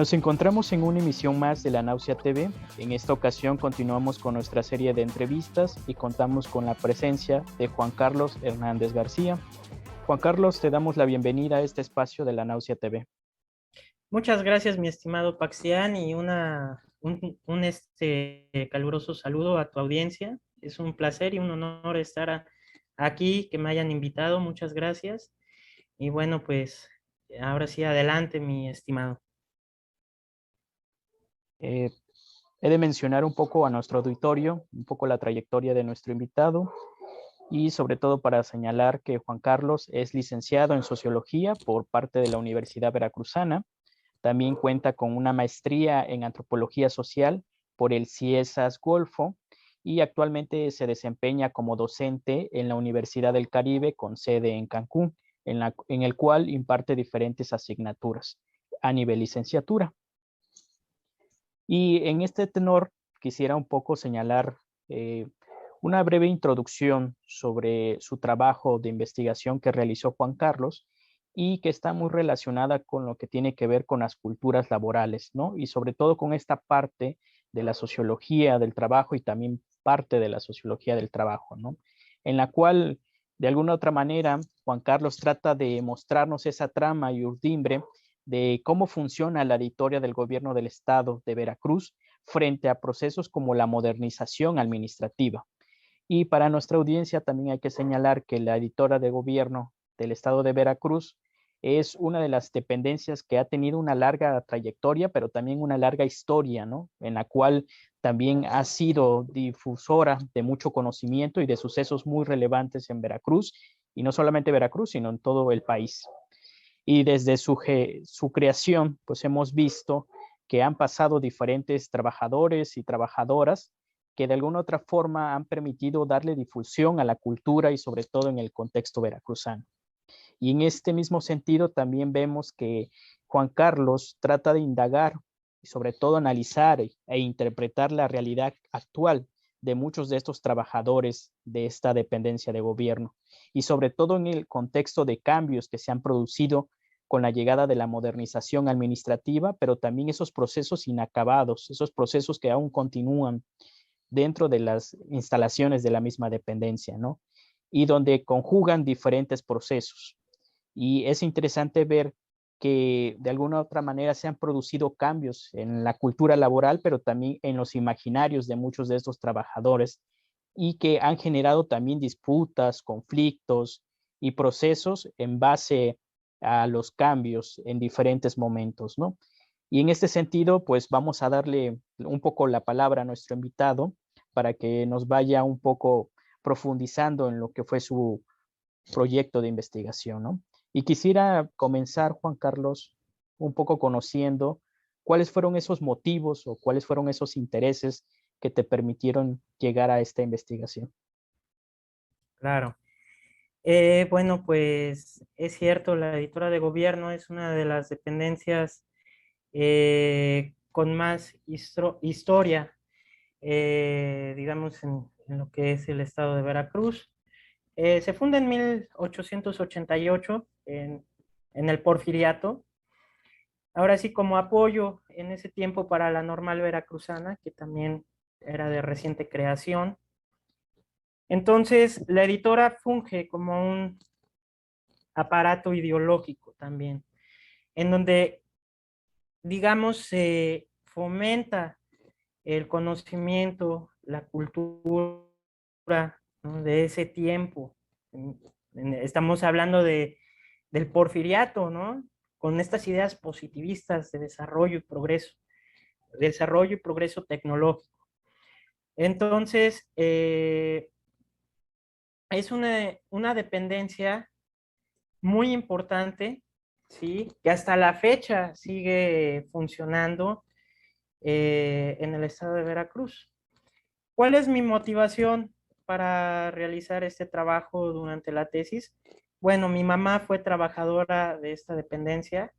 Nos encontramos en una emisión más de La Náusea TV. En esta ocasión continuamos con nuestra serie de entrevistas y contamos con la presencia de Juan Carlos Hernández García. Juan Carlos, te damos la bienvenida a este espacio de La Náusea TV. Muchas gracias, mi estimado Paxián, y caluroso saludo a tu audiencia. Es un placer y un honor estar aquí, que me hayan invitado. Muchas gracias. Y bueno, pues ahora sí, adelante, mi estimado. He de mencionar un poco a nuestro auditorio, un poco la trayectoria de nuestro invitado y sobre todo para señalar que Juan Carlos es licenciado en Sociología por parte de la Universidad Veracruzana. También cuenta con una maestría en Antropología Social por el CIESAS Golfo y actualmente se desempeña como docente en la Universidad del Caribe con sede en Cancún, en el cual imparte diferentes asignaturas a nivel licenciatura. Y en este tenor quisiera un poco señalar una breve introducción sobre su trabajo de investigación que realizó Juan Carlos y que está muy relacionada con lo que tiene que ver con las culturas laborales, ¿no? Y sobre todo con esta parte de la sociología del trabajo y también parte de la sociología del trabajo, ¿no? En la cual, de alguna otra manera, Juan Carlos trata de mostrarnos esa trama y urdimbre de cómo funciona la editoria del gobierno del estado de Veracruz frente a procesos como la modernización administrativa. Y para nuestra audiencia también hay que señalar que la editora de gobierno del estado de Veracruz es una de las dependencias que ha tenido una larga trayectoria, pero también una larga historia, ¿no? En la cual también ha sido difusora de mucho conocimiento y de sucesos muy relevantes en Veracruz, y no solamente Veracruz, sino en todo el país. Y desde su creación, pues hemos visto que han pasado diferentes trabajadores y trabajadoras que de alguna otra forma han permitido darle difusión a la cultura y sobre todo en el contexto veracruzano. Y en este mismo sentido también vemos que Juan Carlos trata de indagar y sobre todo analizar e interpretar la realidad actual de muchos de estos trabajadores de esta dependencia de gobierno y sobre todo en el contexto de cambios que se han producido con la llegada de la modernización administrativa, pero también esos procesos inacabados, esos procesos que aún continúan dentro de las instalaciones de la misma dependencia, ¿no? Y donde conjugan diferentes procesos. Y es interesante ver que de alguna u otra manera se han producido cambios en la cultura laboral, pero también en los imaginarios de muchos de estos trabajadores y que han generado también disputas, conflictos y procesos en base a los cambios en diferentes momentos, ¿no? Y en este sentido, pues vamos a darle un poco la palabra a nuestro invitado para que nos vaya un poco profundizando en lo que fue su proyecto de investigación, ¿no? Y quisiera comenzar, Juan Carlos, un poco conociendo cuáles fueron esos motivos o cuáles fueron esos intereses que te permitieron llegar a esta investigación. Claro. Bueno, pues es cierto, la editora de gobierno es una de las dependencias con más historia, digamos, en lo que es el estado de Veracruz. Se funda en 1888 en el Porfiriato. Ahora sí, como apoyo en ese tiempo para la Normal Veracruzana, que también era de reciente creación. Entonces, la editora funge como un aparato ideológico también, en donde, digamos, se fomenta el conocimiento, la cultura, ¿no?, de ese tiempo. Estamos hablando del porfiriato, ¿no? Con estas ideas positivistas de desarrollo y progreso tecnológico. Entonces, es una dependencia muy importante, ¿sí? Que hasta la fecha sigue funcionando en el estado de Veracruz. ¿Cuál es mi motivación para realizar este trabajo durante la tesis? Bueno, mi mamá fue trabajadora de esta dependencia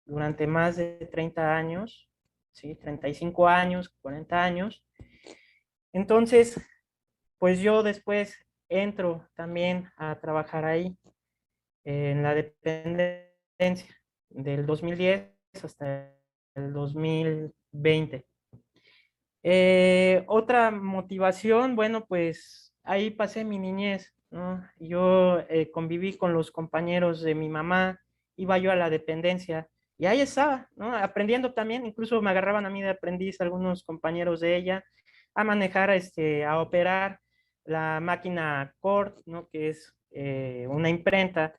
durante más de 30 años, ¿sí? 35 años, 40 años. Entonces, pues yo después entro también a trabajar ahí en la dependencia del 2010 hasta el 2020. Otra motivación, bueno, pues ahí pasé mi niñez, ¿no? Yo conviví con los compañeros de mi mamá, iba yo a la dependencia y ahí estaba, ¿no? Aprendiendo también, incluso me agarraban a mí de aprendiz algunos compañeros de ella a manejar, a operar la máquina Cord, ¿no? Que es una imprenta,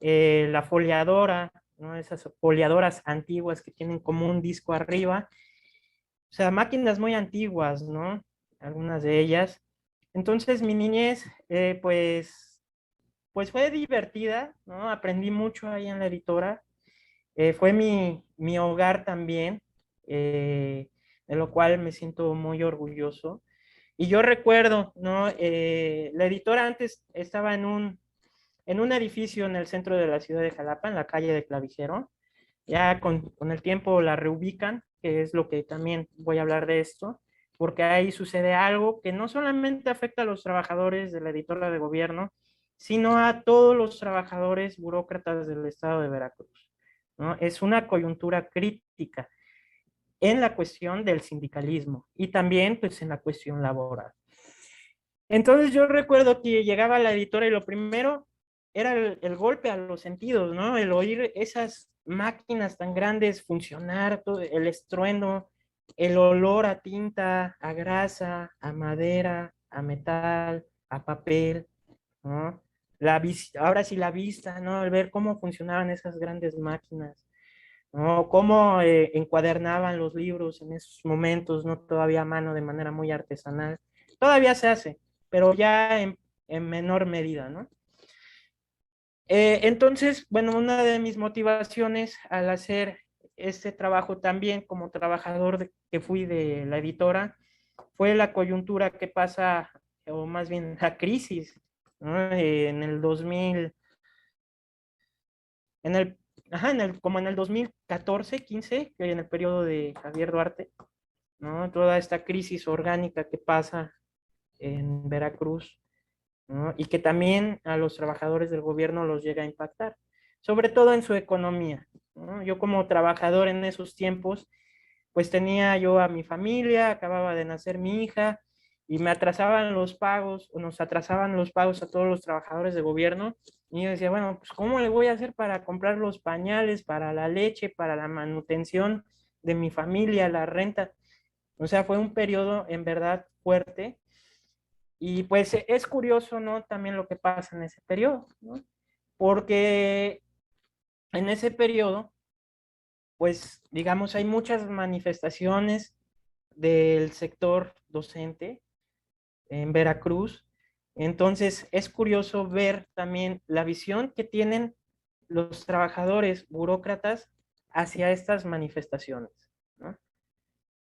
la foliadora, ¿no? Esas foliadoras antiguas que tienen como un disco arriba, o sea, máquinas muy antiguas, ¿no? Algunas de ellas. Entonces, mi niñez, pues fue divertida, ¿no? Aprendí mucho ahí en la editora. Fue mi hogar también, de lo cual me siento muy orgulloso. Y yo recuerdo, ¿no? La editora antes estaba en un edificio en el centro de la ciudad de Jalapa, en la calle de Clavijero. Ya con el tiempo la reubican, que es lo que también voy a hablar de esto, porque ahí sucede algo que no solamente afecta a los trabajadores de la editora de gobierno, sino a todos los trabajadores burócratas del estado de Veracruz, ¿no? Es una coyuntura crítica en la cuestión del sindicalismo y también pues en la cuestión laboral. Entonces yo recuerdo que llegaba a la editora y lo primero era el golpe a los sentidos, ¿no? El oír esas máquinas tan grandes funcionar, todo el estruendo, el olor a tinta, a grasa, a madera, a metal, a papel, ¿no? Ahora sí la vista, ¿no? El ver cómo funcionaban esas grandes máquinas, ¿no? Cómo encuadernaban los libros en esos momentos, ¿no? Todavía a mano de manera muy artesanal. Todavía se hace, pero ya en menor medida, ¿no? Entonces, bueno, una de mis motivaciones al hacer este trabajo también como trabajador que fui de la editora fue la coyuntura que pasa, o más bien la crisis, ¿no? En el 2000, en el, ajá, como en el 2014, 15, que en el periodo de Javier Duarte, ¿no? Toda esta crisis orgánica que pasa en Veracruz, ¿no? Y que también a los trabajadores del gobierno los llega a impactar, sobre todo en su economía, ¿no? Yo como trabajador en esos tiempos, pues tenía yo a mi familia, acababa de nacer mi hija y me atrasaban los pagos, o nos atrasaban los pagos a todos los trabajadores de gobierno. Y yo decía, bueno, pues ¿cómo le voy a hacer para comprar los pañales, para la leche, para la manutención de mi familia, la renta? O sea, fue un periodo en verdad fuerte y pues es curioso, ¿no? También lo que pasa en ese periodo, ¿no? Porque en ese periodo, pues digamos, hay muchas manifestaciones del sector docente en Veracruz. Entonces es curioso ver también la visión que tienen los trabajadores burócratas hacia estas manifestaciones, ¿no?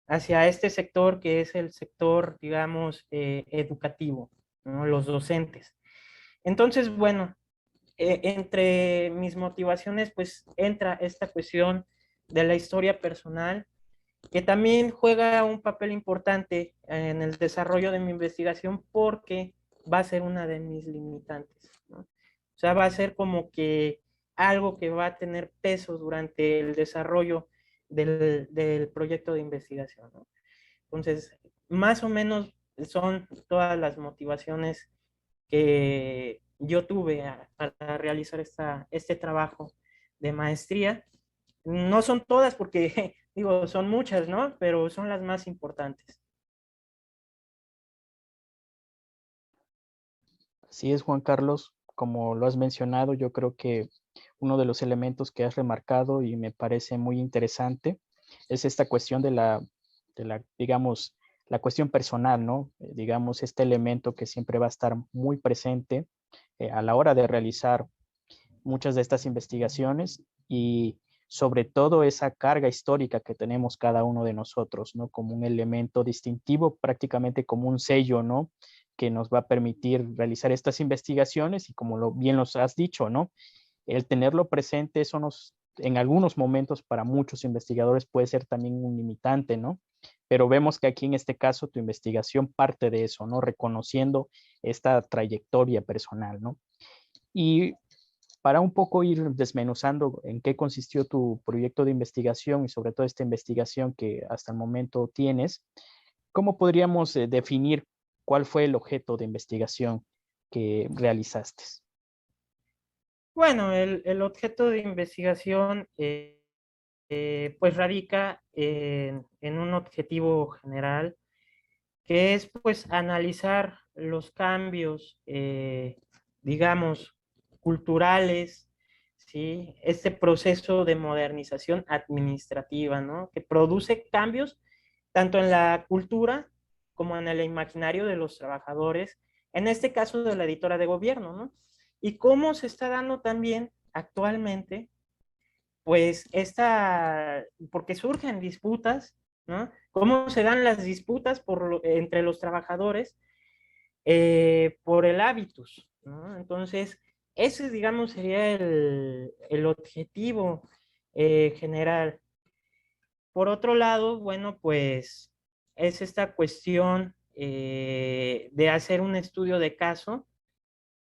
Hacia este sector que es el sector, digamos, educativo, ¿no? Los docentes. Entonces, bueno, entre mis motivaciones, pues entra esta cuestión de la historia personal, que también juega un papel importante en el desarrollo de mi investigación porque va a ser una de mis limitantes, ¿no? O sea, va a ser como que algo que va a tener peso durante el desarrollo del proyecto de investigación, ¿no? Entonces, más o menos son todas las motivaciones que yo tuve para realizar este trabajo de maestría. No son todas porque, digo, son muchas, ¿no? Pero son las más importantes. Así es, Juan Carlos, como lo has mencionado, yo creo que uno de los elementos que has remarcado y me parece muy interesante es esta cuestión digamos, la cuestión personal, ¿no? Digamos, este elemento que siempre va a estar muy presente a la hora de realizar muchas de estas investigaciones y sobre todo esa carga histórica que tenemos cada uno de nosotros, ¿no? Como un elemento distintivo, prácticamente como un sello, ¿no? Que nos va a permitir realizar estas investigaciones y como bien los has dicho, ¿no? El tenerlo presente, eso en algunos momentos para muchos investigadores puede ser también un limitante, ¿no? Pero vemos que aquí en este caso tu investigación parte de eso, ¿no? Reconociendo esta trayectoria personal, ¿no? Y Para un poco ir desmenuzando en qué consistió tu proyecto de investigación y sobre todo esta investigación que hasta el momento tienes, ¿cómo podríamos definir cuál fue el objeto de investigación que realizaste? Bueno, el objeto de investigación pues radica en un objetivo general que es pues analizar los cambios, digamos, culturales, ¿sí? Este proceso de modernización administrativa, ¿no? Que produce cambios tanto en la cultura como en el imaginario de los trabajadores, en este caso de la editora de gobierno, ¿no? Y cómo se está dando también actualmente pues porque surgen disputas, ¿no? ¿Cómo se dan las disputas entre los trabajadores por el hábitus, ¿no? Entonces, ese, digamos, sería el objetivo general. Por otro lado, bueno, pues es esta cuestión de hacer un estudio de caso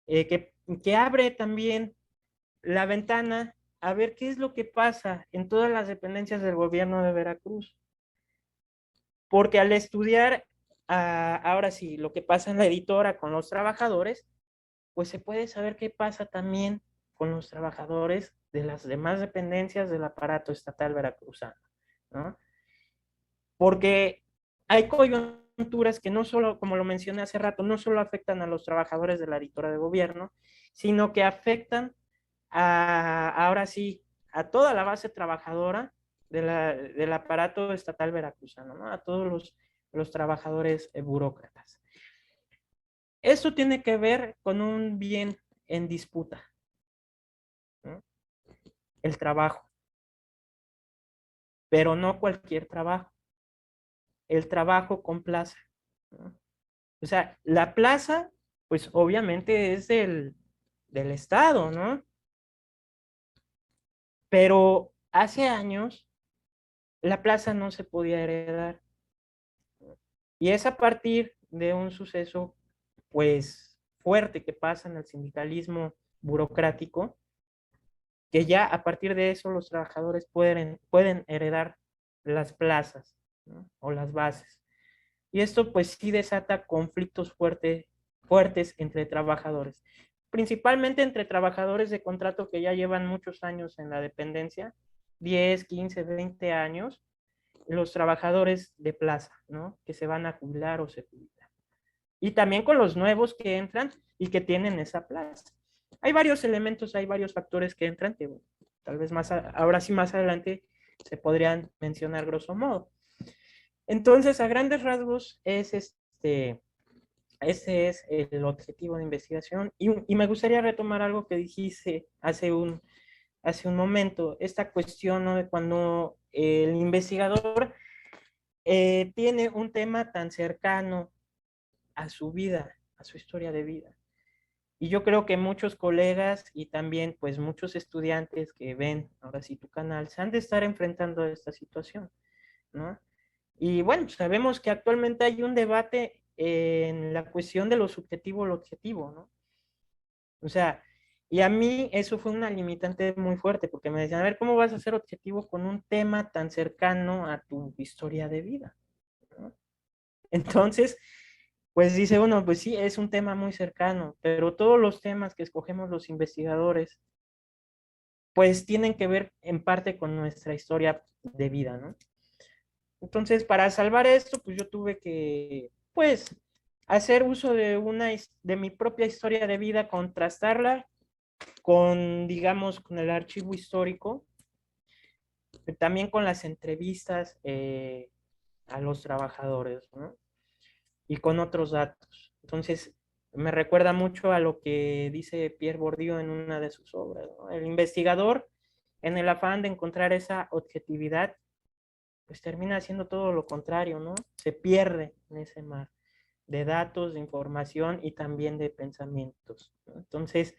que abre también la ventana a ver qué es lo que pasa en todas las dependencias del gobierno de Veracruz. Porque al estudiar, ahora sí, lo que pasa en la editora con los trabajadores, pues se puede saber qué pasa también con los trabajadores de las demás dependencias del aparato estatal veracruzano, ¿no? Porque hay coyunturas que no solo, como lo mencioné hace rato, no solo afectan a los trabajadores de la editora de gobierno, sino que afectan ahora sí, a toda la base trabajadora del aparato estatal veracruzano, ¿no? A todos los trabajadores burócratas. Esto tiene que ver con un bien en disputa, ¿no? El trabajo, pero no cualquier trabajo, el trabajo con plaza, ¿no? O sea, la plaza, pues obviamente es del Estado, ¿no? Pero hace años la plaza no se podía heredar. Y es a partir de un suceso, pues, fuerte que pasa en el sindicalismo burocrático, que ya a partir de eso los trabajadores pueden heredar las plazas, ¿no? O las bases. Y esto, pues, sí desata conflictos fuertes entre trabajadores, principalmente entre trabajadores de contrato que ya llevan muchos años en la dependencia, 10, 15, 20 años, los trabajadores de plaza, ¿no? Que se van a jubilar o se jubilan. Y también con los nuevos que entran y que tienen esa plaza. Hay varios elementos, hay varios factores que entran que bueno, tal vez ahora sí más adelante se podrían mencionar grosso modo. Entonces, a grandes rasgos, ese es el objetivo de investigación. Y me gustaría retomar algo que dijiste hace un momento, esta cuestión, ¿no? De cuando el investigador tiene un tema tan cercano a su vida, a su historia de vida. Y yo creo que muchos colegas y también pues muchos estudiantes que ven ahora sí tu canal se han de estar enfrentando a esta situación, ¿no? Y bueno, sabemos que actualmente hay un debate en la cuestión de lo subjetivo o lo objetivo, ¿no? O sea, y a mí eso fue una limitante muy fuerte porque me decían, a ver, ¿cómo vas a ser objetivo con un tema tan cercano a tu historia de vida? ¿No? Entonces, pues dice uno, pues sí, es un tema muy cercano, pero todos los temas que escogemos los investigadores, pues tienen que ver en parte con nuestra historia de vida, ¿no? Entonces, para salvar esto, pues yo tuve que, pues, hacer uso de mi propia historia de vida, contrastarla con, digamos, con el archivo histórico, también con las entrevistas a los trabajadores, ¿no? Y con otros datos. Entonces, me recuerda mucho a lo que dice Pierre Bourdieu en una de sus obras, ¿no? El investigador, en el afán de encontrar esa objetividad, pues termina haciendo todo lo contrario, ¿no? Se pierde en ese mar de datos, de información y también de pensamientos, ¿no? Entonces,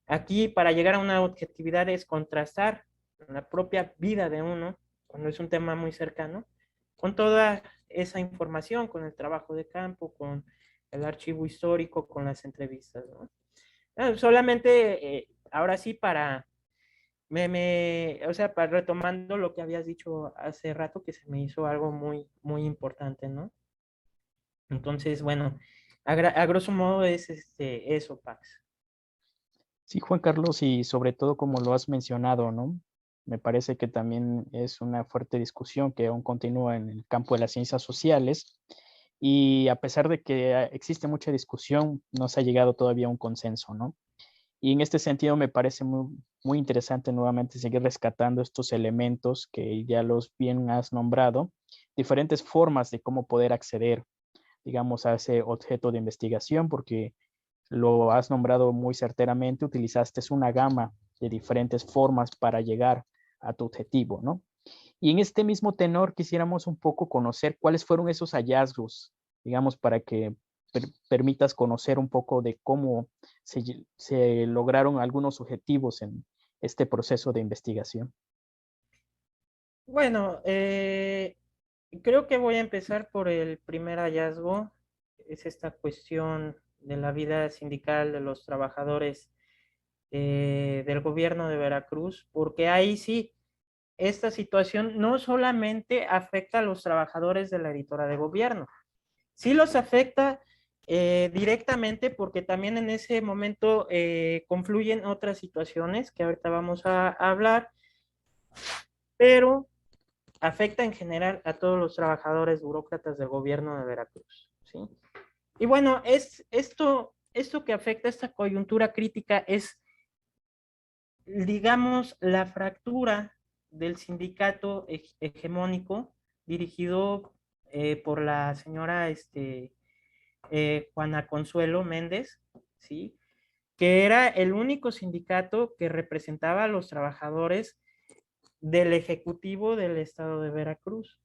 aquí para llegar a una objetividad es contrastar la propia vida de uno, cuando es un tema muy cercano, con toda esa información, con el trabajo de campo, con el archivo histórico, con las entrevistas, ¿no? Solamente ahora sí o sea, para retomando lo que habías dicho hace rato, que se me hizo algo muy, muy importante, ¿no? Entonces, bueno, a grosso modo es eso, Pax. Sí, Juan Carlos, y sobre todo como lo has mencionado, ¿no? Me parece que también es una fuerte discusión que aún continúa en el campo de las ciencias sociales y a pesar de que existe mucha discusión, no se ha llegado todavía a un consenso, ¿no? Y en este sentido me parece muy, muy interesante nuevamente seguir rescatando estos elementos que ya los bien has nombrado, diferentes formas de cómo poder acceder, digamos, a ese objeto de investigación, porque lo has nombrado muy certeramente, utilizaste una gama de diferentes formas para llegar a tu objetivo, ¿no? Y en este mismo tenor quisiéramos un poco conocer cuáles fueron esos hallazgos, digamos, para que permitas conocer un poco de cómo se lograron algunos objetivos en este proceso de investigación. Bueno, creo que voy a empezar por el primer hallazgo. Es esta cuestión de la vida sindical de los trabajadores del gobierno de Veracruz, porque ahí sí, esta situación no solamente afecta a los trabajadores de la editora de gobierno, sí los afecta directamente porque también en ese momento confluyen otras situaciones que ahorita vamos a hablar, pero afecta en general a todos los trabajadores burócratas del gobierno de Veracruz, ¿sí? Y bueno, esto que afecta esta coyuntura crítica es, digamos, la fractura del sindicato hegemónico dirigido por la señora Juana Consuelo Méndez, ¿sí? Que era el único sindicato que representaba a los trabajadores del Ejecutivo del Estado de Veracruz.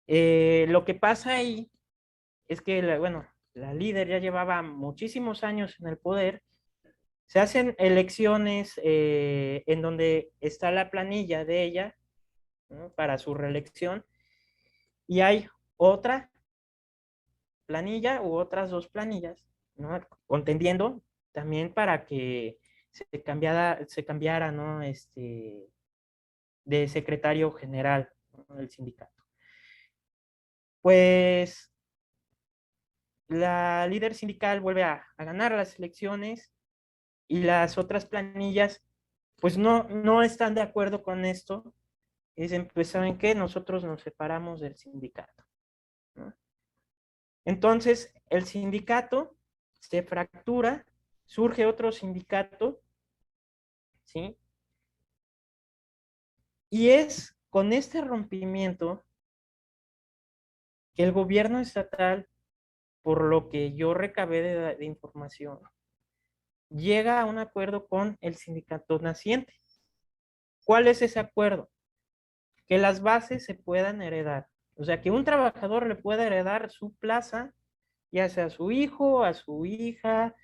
Lo que pasa ahí es que, bueno, la líder ya llevaba muchísimos años en el poder, se hacen elecciones en donde está la planilla de ella, ¿no? Para su reelección, y hay otra planilla u otras dos planillas, ¿no? Contendiendo también para que se cambiara, ¿no? De secretario general, ¿no? Del sindicato. Pues la líder sindical vuelve a ganar las elecciones y las otras planillas pues no están de acuerdo con esto. Y dicen, pues ¿saben qué? Nosotros nos separamos del sindicato, ¿no? Entonces el sindicato se fractura, surge otro sindicato, ¿sí? Y es con este rompimiento que el gobierno estatal, por lo que yo recabé de información, llega a un acuerdo con el sindicato naciente. ¿Cuál es ese acuerdo? Que las bases se puedan heredar. O sea, que un trabajador le pueda heredar su plaza, ya sea a su hijo, a su hija,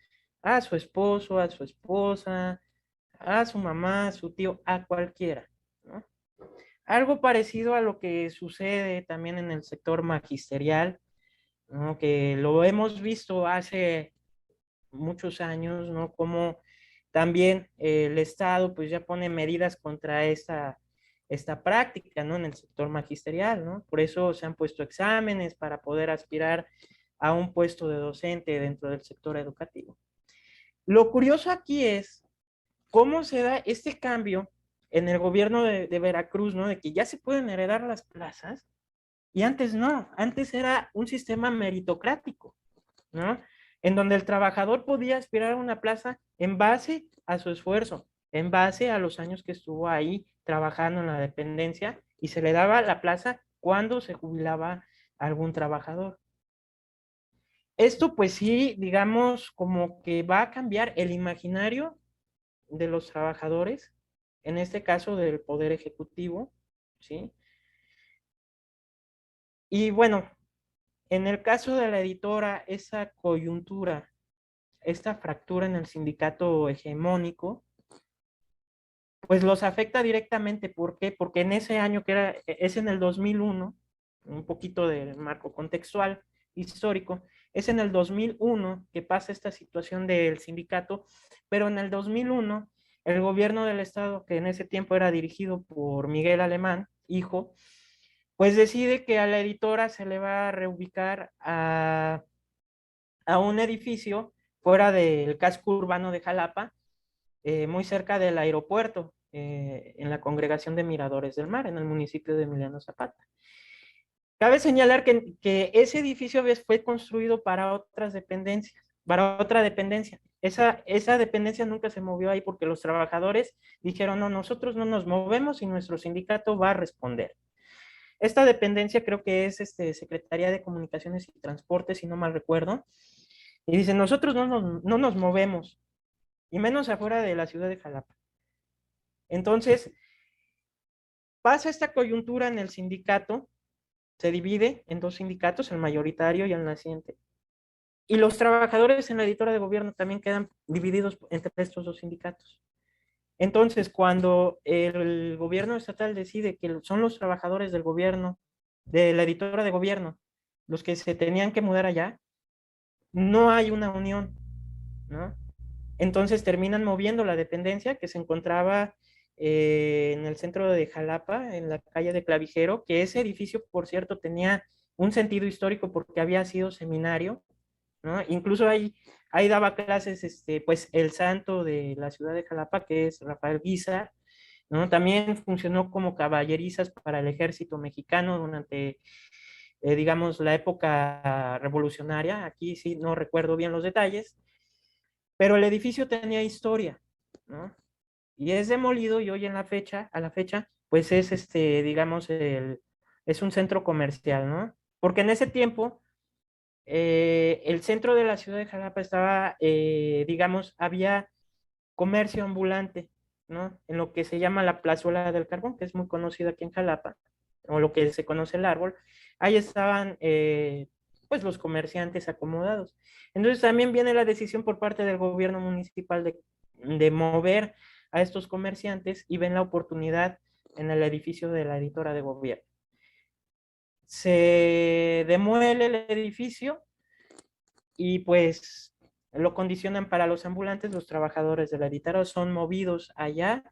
a su esposo, a su esposa, a su mamá, a su tío, a cualquiera, ¿no? Algo parecido a lo que sucede también en el sector magisterial, ¿no? Que lo hemos visto hace muchos años, ¿no? Como también el Estado pues ya pone medidas contra esta práctica, ¿no? En el sector magisterial, ¿no? Por eso se han puesto exámenes para poder aspirar a un puesto de docente dentro del sector educativo. Lo curioso aquí es cómo se da este cambio en el gobierno de Veracruz, ¿no? De que ya se pueden heredar las plazas y antes no, antes era un sistema meritocrático, ¿no? En donde el trabajador podía aspirar a una plaza en base a su esfuerzo, en base a los años que estuvo ahí trabajando en la dependencia y se le daba la plaza cuando se jubilaba algún trabajador. Esto pues sí, digamos, como que va a cambiar el imaginario de los trabajadores, en este caso del Poder Ejecutivo, ¿sí? Y bueno, en el caso de la editora, esa coyuntura, esta fractura en el sindicato hegemónico, pues los afecta directamente. ¿Por qué? Porque en ese año es en el 2001, un poquito de marco contextual histórico, Es en el 2001 que pasa esta situación del sindicato, pero en el 2001 el gobierno del estado, que en ese tiempo era dirigido por Miguel Alemán, hijo, pues decide que a la editora se le va a reubicar a un edificio fuera del casco urbano de Jalapa, muy cerca del aeropuerto, en la congregación de Miradores del Mar, en el municipio de Emiliano Zapata. Cabe señalar que ese edificio fue construido para otras dependencias, para otra dependencia. Esa dependencia nunca se movió ahí porque los trabajadores dijeron, no, nosotros no nos movemos y nuestro sindicato va a responder. Esta dependencia creo que es Secretaría de Comunicaciones y Transportes, si no mal recuerdo, y dicen, nosotros no nos movemos, y menos afuera de la ciudad de Jalapa. Entonces, pasa esta coyuntura en el sindicato, se divide en dos sindicatos, el mayoritario y el naciente. Y los trabajadores en la editora de gobierno también quedan divididos entre estos dos sindicatos. Entonces, cuando el gobierno estatal decide que son los trabajadores del gobierno, de la editora de gobierno, los que se tenían que mudar allá, no hay una unión, ¿no? Entonces terminan moviendo la dependencia que se encontraba en el centro de Jalapa, en la calle de Clavijero, que ese edificio, por cierto, tenía un sentido histórico porque había sido seminario, ¿no? Incluso ahí daba clases, pues, el santo de la ciudad de Jalapa, que es Rafael Guízar, ¿no? También funcionó como caballerizas para el ejército mexicano durante, digamos, la época revolucionaria. Aquí sí no recuerdo bien los detalles, pero el edificio tenía historia, ¿no? Y es demolido y hoy en la fecha, a la fecha, pues es digamos, es un centro comercial, ¿no? Porque en ese tiempo, el centro de la ciudad de Jalapa estaba, digamos, había comercio ambulante, ¿no? En lo que se llama la Plazuela del Carbón, que es muy conocida aquí en Jalapa, o lo que se conoce el árbol. Ahí estaban, pues, los comerciantes acomodados. Entonces también viene la decisión por parte del gobierno municipal de mover a estos comerciantes y ven la oportunidad en el edificio de la editora de gobierno. Se demuele el edificio y pues lo condicionan para los ambulantes. Los trabajadores de la editora son movidos allá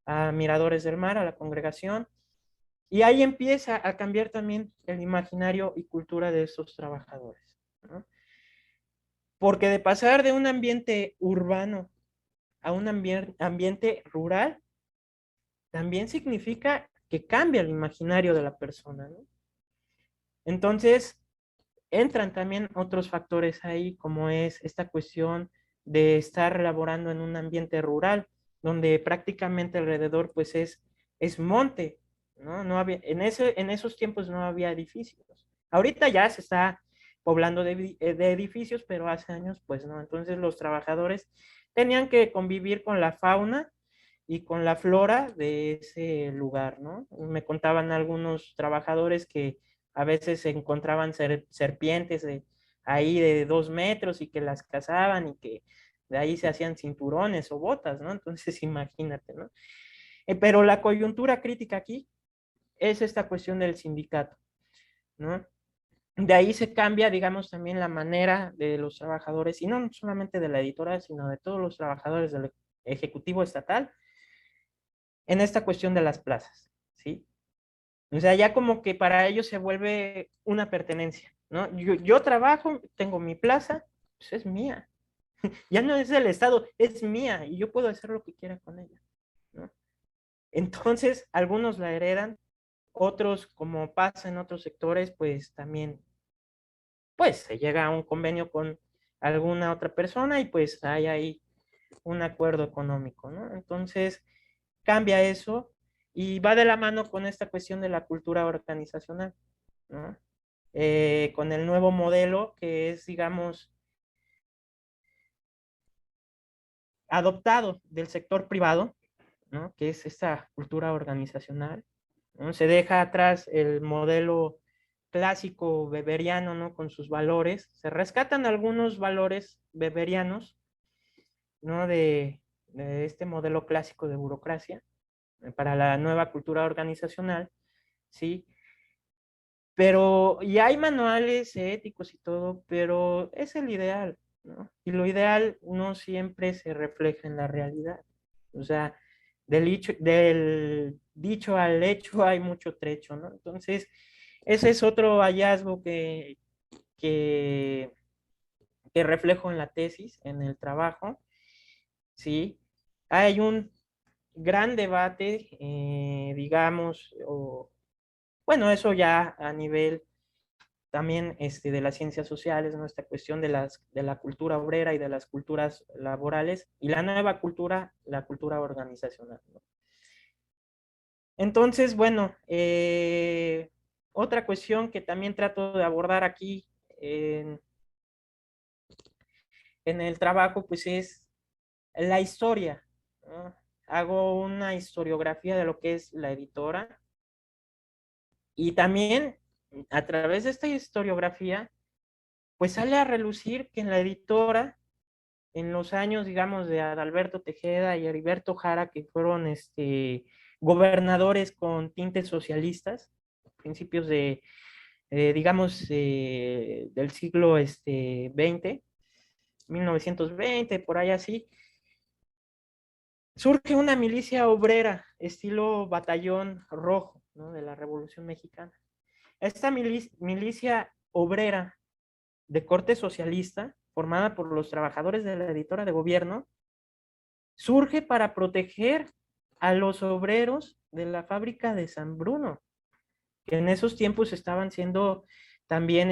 a Miradores del Mar, a la congregación, y ahí empieza a cambiar también el imaginario y cultura de esos trabajadores, ¿no? Porque de pasar de un ambiente urbano a un ambiente rural, también significa que cambia el imaginario de la persona, ¿no? Entonces, entran también otros factores ahí, como es esta cuestión de estar laborando en un ambiente rural, donde prácticamente alrededor pues es monte, ¿no? No había, en esos tiempos no había edificios. Ahorita ya se está poblando de edificios, pero hace años pues no. Entonces los trabajadores tenían que convivir con la fauna y con la flora de ese lugar, ¿no? Me contaban algunos trabajadores que a veces se encontraban serpientes ahí de 2 metros y que las cazaban y que de ahí se hacían cinturones o botas, ¿no? Entonces imagínate, ¿no? Pero la coyuntura crítica aquí es esta cuestión del sindicato, ¿no? De ahí se cambia, digamos, también la manera de los trabajadores, y no solamente de la editora, sino de todos los trabajadores del Ejecutivo Estatal, en esta cuestión de las plazas, ¿sí? O sea, ya como que para ellos se vuelve una pertenencia, ¿no? Yo trabajo, tengo mi plaza, pues es mía. Ya no es del Estado, es mía y yo puedo hacer lo que quiera con ella, ¿no? Entonces, algunos la heredan, otros, como pasa en otros sectores, pues también, pues se llega a un convenio con alguna otra persona y pues hay ahí un acuerdo económico, ¿no? Entonces, cambia eso y va de la mano con esta cuestión de la cultura organizacional, ¿no? Con el nuevo modelo que es, digamos, adoptado del sector privado, ¿no? Que es esta cultura organizacional, ¿no? Se deja atrás el modelo clásico weberiano, ¿no? Con sus valores, se rescatan algunos valores weberianos, ¿no? De este modelo clásico de burocracia para la nueva cultura organizacional, ¿sí? Pero, y hay manuales éticos y todo, pero es el ideal, ¿no? Y lo ideal no siempre se refleja en la realidad. O sea, del dicho al hecho hay mucho trecho, ¿no? Entonces, ese es otro hallazgo que, que reflejo en la tesis, en el trabajo, ¿sí? Hay un gran debate, digamos, o, bueno, eso ya a nivel también de las ciencias sociales, ¿no? Esta cuestión de la cultura obrera y de las culturas laborales, y la nueva cultura, la cultura organizacional, ¿no? Entonces, bueno, otra cuestión que también trato de abordar aquí en, en el trabajo, pues es la historia, ¿no? Hago una historiografía de lo que es la editora y también a través de esta historiografía, pues sale a relucir que en la editora, en los años, digamos, de Adalberto Tejeda y Heriberto Jara, que fueron gobernadores con tintes socialistas, principios digamos, del siglo 1920, por ahí así, surge una milicia obrera, estilo batallón rojo, ¿no? De la Revolución Mexicana. Esta milicia obrera de corte socialista, formada por los trabajadores de la editora de gobierno, surge para proteger a los obreros de la fábrica de San Bruno, que en esos tiempos estaban siendo también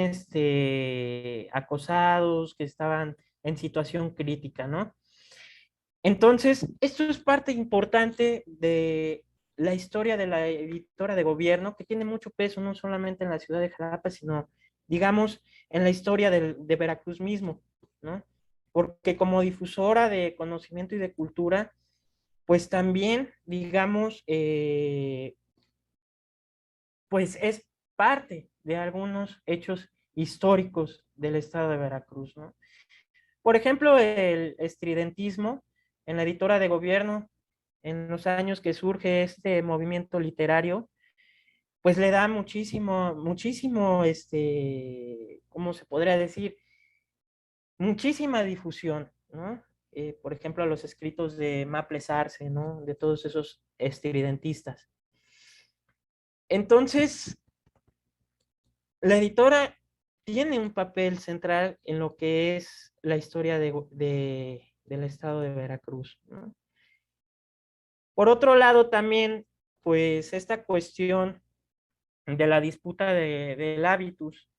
acosados, que estaban en situación crítica, ¿no? Entonces, esto es parte importante de la historia de la editora de gobierno, que tiene mucho peso, no solamente en la ciudad de Jalapa, sino, digamos, en la historia de Veracruz mismo, ¿no? Porque como difusora de conocimiento y de cultura, pues también, digamos, pues es parte de algunos hechos históricos del estado de Veracruz, ¿no? Por ejemplo, el estridentismo en la editora de gobierno, en los años que surge este movimiento literario, pues le da muchísimo, muchísimo, ¿cómo se podría decir? Muchísima difusión, ¿no? Por ejemplo, a los escritos de Maples Arce, ¿no? De todos esos estridentistas. Entonces, la editora tiene un papel central en lo que es la historia del estado de Veracruz, ¿no? Por otro lado, también, pues, esta cuestión de la disputa del hábitus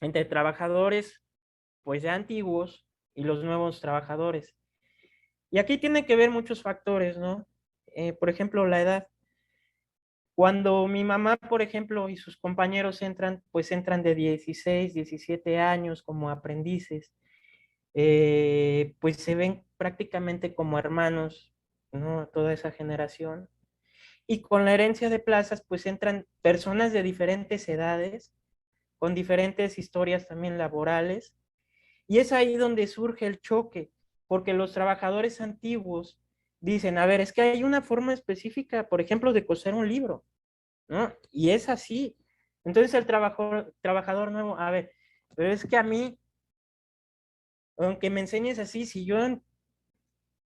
entre trabajadores, pues, ya antiguos y los nuevos trabajadores. Y aquí tiene que ver muchos factores, ¿no? Por ejemplo, la edad. Cuando mi mamá, por ejemplo, y sus compañeros entran, pues entran de 16, 17 años como aprendices, pues se ven prácticamente como hermanos, ¿no? Toda esa generación. Y con la herencia de plazas, pues entran personas de diferentes edades, con diferentes historias también laborales, y es ahí donde surge el choque, porque los trabajadores antiguos dicen, a ver, es que hay una forma específica, por ejemplo, de coser un libro, ¿no? Y es así. Entonces el trabajador nuevo, a ver, pero es que a mí, aunque me enseñes así, si yo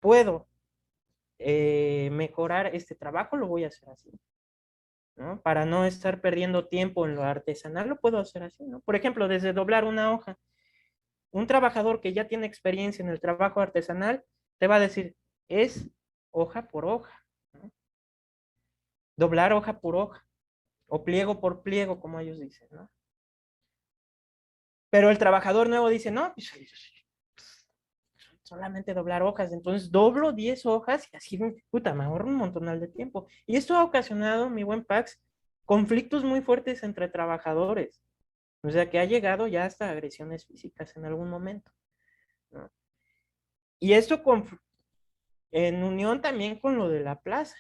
puedo mejorar este trabajo, lo voy a hacer así, ¿no? Para no estar perdiendo tiempo en lo artesanal, lo puedo hacer así, ¿no? Por ejemplo, desde doblar una hoja. Un trabajador que ya tiene experiencia en el trabajo artesanal te va a decir, es hoja por hoja, ¿no? Doblar hoja por hoja, o pliego por pliego, como ellos dicen, ¿no? Pero el trabajador nuevo dice, no, pues solamente doblar hojas, entonces doblo 10 hojas y así, puta, me ahorro un montonal de tiempo. Y esto ha ocasionado, mi buen Pax, conflictos muy fuertes entre trabajadores. O sea, que ha llegado ya hasta agresiones físicas en algún momento, ¿no? Y esto en unión también con lo de la plaza,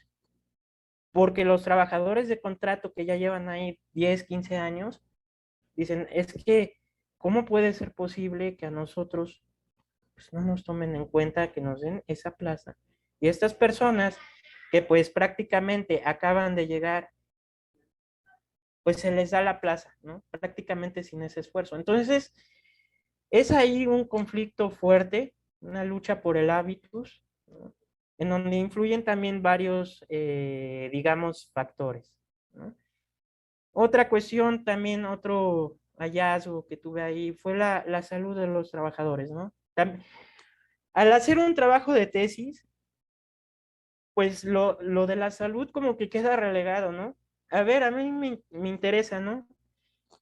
porque los trabajadores de contrato que ya llevan ahí 10, 15 años, dicen, es que, ¿cómo puede ser posible que a nosotros pues, no nos tomen en cuenta, que nos den esa plaza? Y estas personas que pues prácticamente acaban de llegar, pues se les da la plaza, ¿no? Prácticamente sin ese esfuerzo. Entonces, es ahí un conflicto fuerte, una lucha por el hábitus, ¿no? En donde influyen también varios, digamos, factores, ¿no? Otra cuestión también, otro hallazgo que tuve ahí fue la salud de los trabajadores, ¿no? Al hacer un trabajo de tesis, pues lo de la salud como que queda relegado, ¿no? A ver, a mí me interesa, ¿no?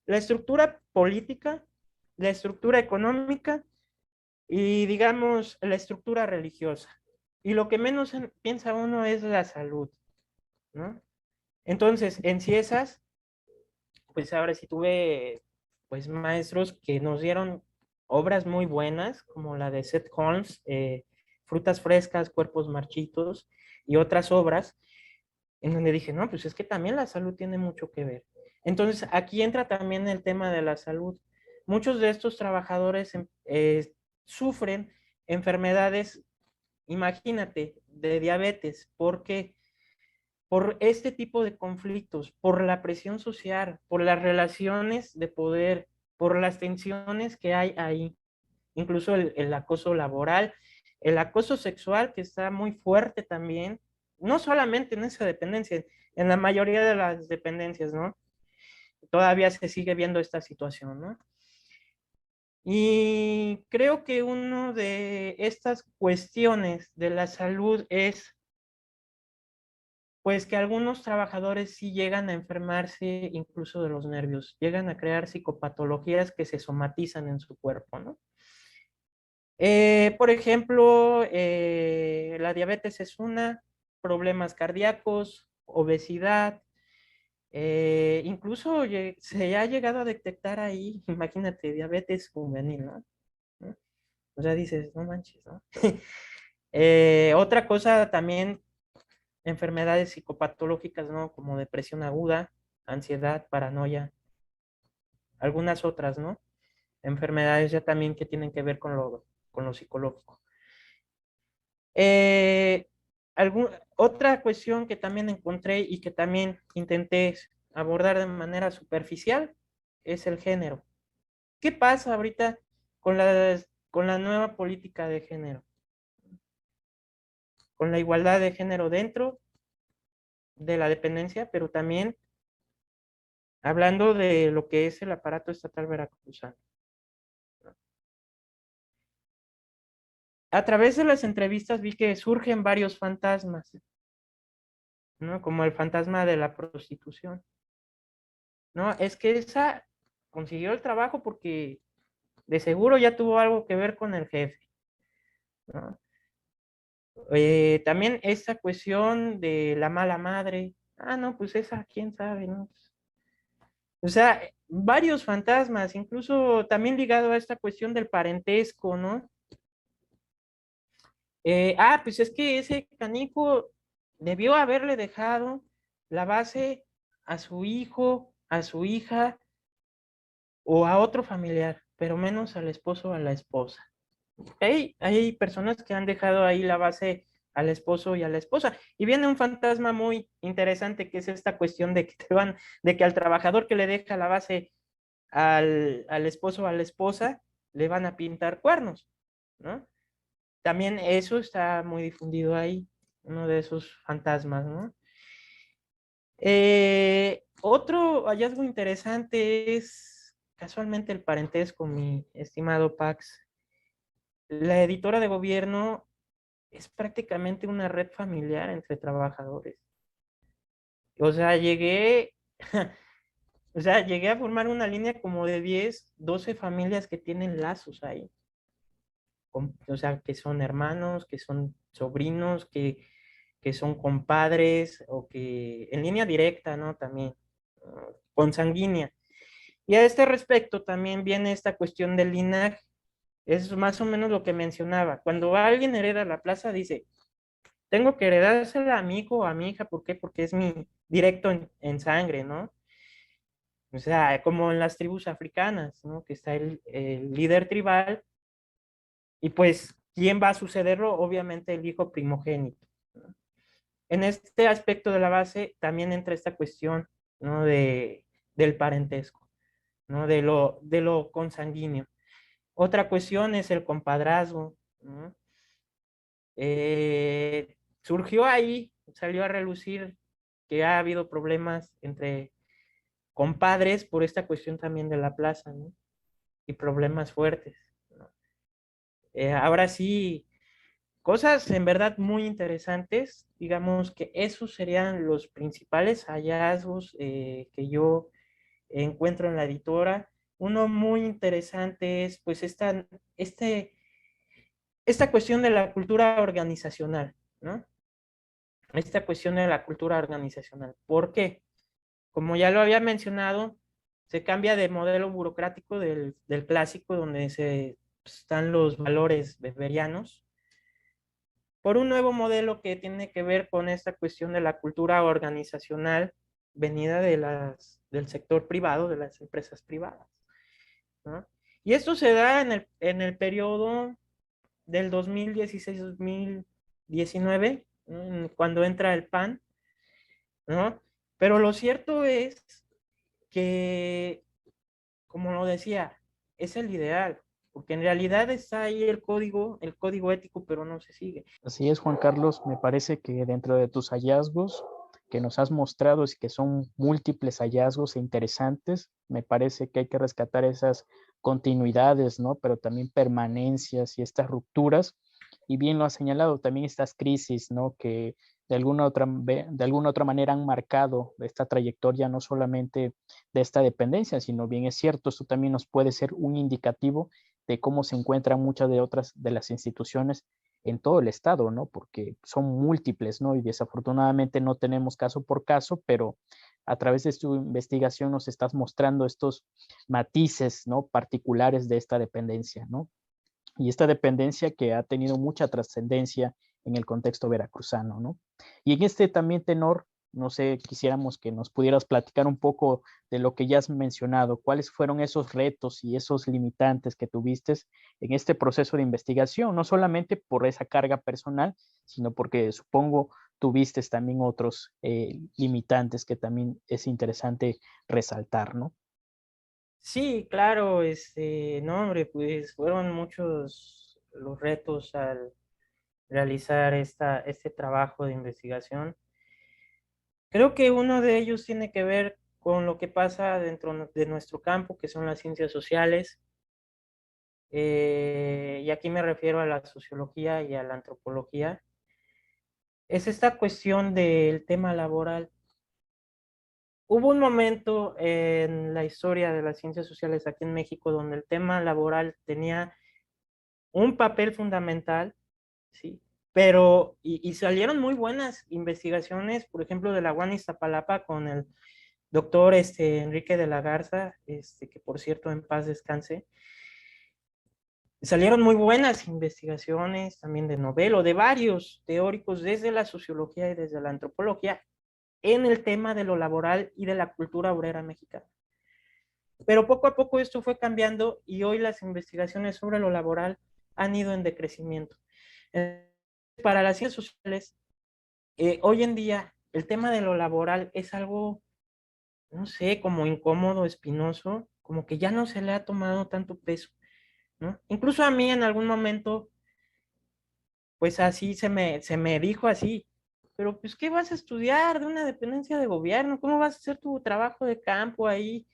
La estructura política, la estructura económica y, digamos, la estructura religiosa. Y lo que menos piensa uno es la salud, ¿no? Entonces, en Ciesas, pues ahora sí tuve, pues, maestros que nos dieron obras muy buenas, como la de Seth Holmes, Frutas Frescas, Cuerpos Marchitos, y otras obras, en donde dije, no, pues es que también la salud tiene mucho que ver. Entonces, aquí entra también el tema de la salud. Muchos de estos trabajadores sufren enfermedades, imagínate, de diabetes, porque por este tipo de conflictos, por la presión social, por las relaciones de poder, por las tensiones que hay ahí, incluso el acoso laboral, el acoso sexual que está muy fuerte también, no solamente en esa dependencia, en la mayoría de las dependencias, ¿no? Todavía se sigue viendo esta situación, ¿no? Y creo que una de estas cuestiones de la salud es, pues, que algunos trabajadores sí llegan a enfermarse incluso de los nervios, llegan a crear psicopatologías que se somatizan en su cuerpo, ¿no? Por ejemplo, la diabetes es una, problemas cardíacos, obesidad, incluso se ha llegado a detectar ahí, imagínate, diabetes juvenil, ¿no? O sea, dices, no manches, ¿no? Otra cosa también, enfermedades psicopatológicas, ¿no? Como depresión aguda, ansiedad, paranoia, algunas otras, ¿no? Enfermedades ya también que tienen que ver con lo psicológico. Eh, otra cuestión que también encontré y que también intenté abordar de manera superficial es el género. ¿Qué pasa ahorita con la nueva política de género? Con la igualdad de género dentro de la dependencia, pero también hablando de lo que es el aparato estatal veracruzano. A través de las entrevistas vi que surgen varios fantasmas, ¿no? Como el fantasma de la prostitución. No, es que esa consiguió el trabajo porque de seguro ya tuvo algo que ver con el jefe, ¿no? También esta cuestión de la mala madre, no, pues esa, quién sabe, ¿no? O sea, varios fantasmas, incluso también ligado a esta cuestión del parentesco, ¿no? Pues es que ese canijo debió haberle dejado la base a su hijo, a su hija o a otro familiar, pero menos al esposo o a la esposa. Hay personas que han dejado ahí la base al esposo y a la esposa. Y viene un fantasma muy interesante que es esta cuestión de que de que al trabajador que le deja la base al esposo o a la esposa, le van a pintar cuernos, ¿no? También eso está muy difundido ahí, uno de esos fantasmas, ¿no? Otro hallazgo interesante es casualmente el parentesco, mi estimado Pax. La editora de gobierno es prácticamente una red familiar entre trabajadores. O sea, o sea, llegué a formar una línea como de 10, 12 familias que tienen lazos ahí. O sea, que son hermanos, que son sobrinos, que son compadres o que en línea directa, ¿no? También, consanguínea. Y a este respecto también viene esta cuestión del linaje. Es más o menos lo que mencionaba. Cuando alguien hereda la plaza, dice, tengo que heredársela a mi hijo o a mi hija, ¿por qué? Porque es mi directo en sangre, ¿no? O sea, como en las tribus africanas, ¿no? Que está el líder tribal y pues, ¿quién va a sucederlo? Obviamente el hijo primogénito, ¿no? En este aspecto de la base también entra esta cuestión, ¿no? del parentesco, ¿no? De lo consanguíneo. Otra cuestión es el compadrazgo, ¿no? Surgió ahí, salió a relucir que ha habido problemas entre compadres por esta cuestión también de la plaza, ¿no? Y problemas fuertes, ¿no? Ahora sí, cosas en verdad muy interesantes, digamos que esos serían los principales hallazgos que yo encuentro en la editora. Uno muy interesante es pues esta cuestión de la cultura organizacional, ¿no? Esta cuestión de la cultura organizacional. ¿Por qué? Como ya lo había mencionado, se cambia de modelo burocrático del clásico, donde están los valores weberianos, por un nuevo modelo que tiene que ver con esta cuestión de la cultura organizacional venida del sector privado, de las empresas privadas, ¿no? Y esto se da en el periodo del 2016-2019, ¿no? Cuando entra el PAN, ¿no? Pero lo cierto es que, como lo decía, es el ideal, porque en realidad está ahí el código ético, pero no se sigue. Así es, Juan Carlos, me parece que dentro de tus hallazgos que nos has mostrado y que son múltiples hallazgos e interesantes, me parece que hay que rescatar esas continuidades, ¿no? Pero también permanencias y estas rupturas. Y bien lo has señalado, también estas crisis, ¿no? Que de alguna otra manera han marcado esta trayectoria, no solamente de esta dependencia, sino bien es cierto, esto también nos puede ser un indicativo de cómo se encuentran muchas de otras de las instituciones en todo el estado, ¿no? Porque son múltiples, ¿no? Y desafortunadamente no tenemos caso por caso, pero a través de tu investigación nos estás mostrando estos matices, ¿no? Particulares de esta dependencia, ¿no? Y esta dependencia que ha tenido mucha trascendencia en el contexto veracruzano, ¿no? Y en este también tenor, no sé, quisiéramos que nos pudieras platicar un poco de lo que ya has mencionado, cuáles fueron esos retos y esos limitantes que tuviste en este proceso de investigación, no solamente por esa carga personal, sino porque supongo tuviste también otros limitantes que también es interesante resaltar, ¿no? Sí, claro, no, hombre, pues fueron muchos los retos al realizar este trabajo de investigación. Creo que uno de ellos tiene que ver con lo que pasa dentro de nuestro campo, que son las ciencias sociales, y aquí me refiero a la sociología y a la antropología. Es esta cuestión del tema laboral. Hubo un momento en la historia de las ciencias sociales aquí en México donde el tema laboral tenía un papel fundamental, ¿sí? Pero, y salieron muy buenas investigaciones, por ejemplo, de la UAM Iztapalapa con el doctor Enrique de la Garza, que por cierto en paz descanse. Salieron muy buenas investigaciones también de Novelo, de varios teóricos desde la sociología y desde la antropología en el tema de lo laboral y de la cultura obrera mexicana. Pero poco a poco esto fue cambiando y hoy las investigaciones sobre lo laboral han ido en decrecimiento. Para las ciencias sociales, hoy en día el tema de lo laboral es algo, no sé, como incómodo, espinoso, como que ya no se le ha tomado tanto peso, ¿no? Incluso a mí en algún momento, pues así se me dijo así, pero pues ¿qué vas a estudiar de una dependencia de gobierno? ¿Cómo vas a hacer tu trabajo de campo ahí?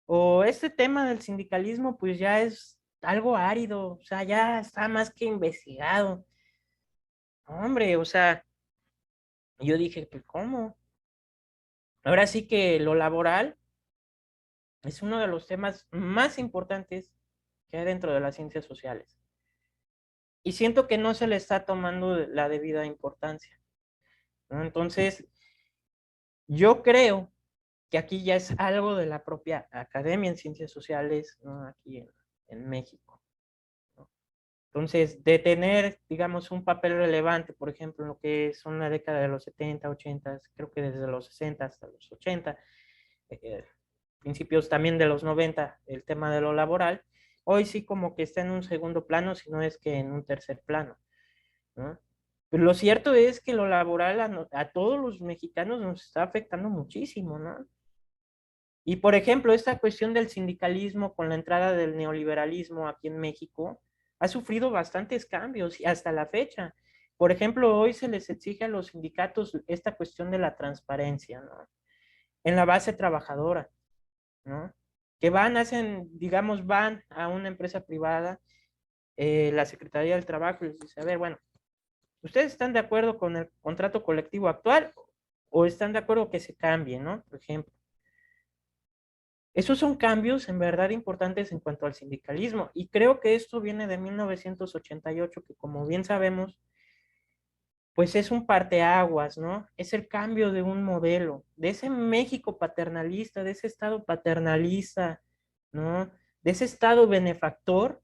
O este tema del sindicalismo, pues ya es algo árido, o sea, ya está más que investigado. Hombre, o sea, yo dije, pues ¿cómo? Ahora sí que lo laboral es uno de los temas más importantes que hay dentro de las ciencias sociales. Y siento que no se le está tomando la debida importancia, ¿no? Entonces, yo creo que aquí ya es algo de la propia academia en ciencias sociales, ¿no? Aquí en México, ¿no? Entonces, de tener, digamos, un papel relevante, por ejemplo, en lo que son la década de los 70, 80, creo que desde los 60 hasta los 80, eh, principios también de los 90, el tema de lo laboral, hoy sí como que está en un segundo plano, si no es que en un tercer plano, ¿no? Pero lo cierto es que lo laboral a todos los mexicanos nos está afectando muchísimo, ¿no? Y por ejemplo, esta cuestión del sindicalismo con la entrada del neoliberalismo aquí en México ha sufrido bastantes cambios y hasta la fecha. Por ejemplo, hoy se les exige a los sindicatos esta cuestión de la transparencia, ¿no? En la base trabajadora, ¿no? Que digamos, van a una empresa privada, la Secretaría del Trabajo y les dice, a ver, bueno, ¿ustedes están de acuerdo con el contrato colectivo actual o están de acuerdo que se cambie, ¿no? Por ejemplo. Esos son cambios en verdad importantes en cuanto al sindicalismo y creo que esto viene de 1988, que como bien sabemos, pues es un parteaguas, ¿no? Es el cambio de un modelo, de ese México paternalista, de ese Estado paternalista, ¿no? De ese Estado benefactor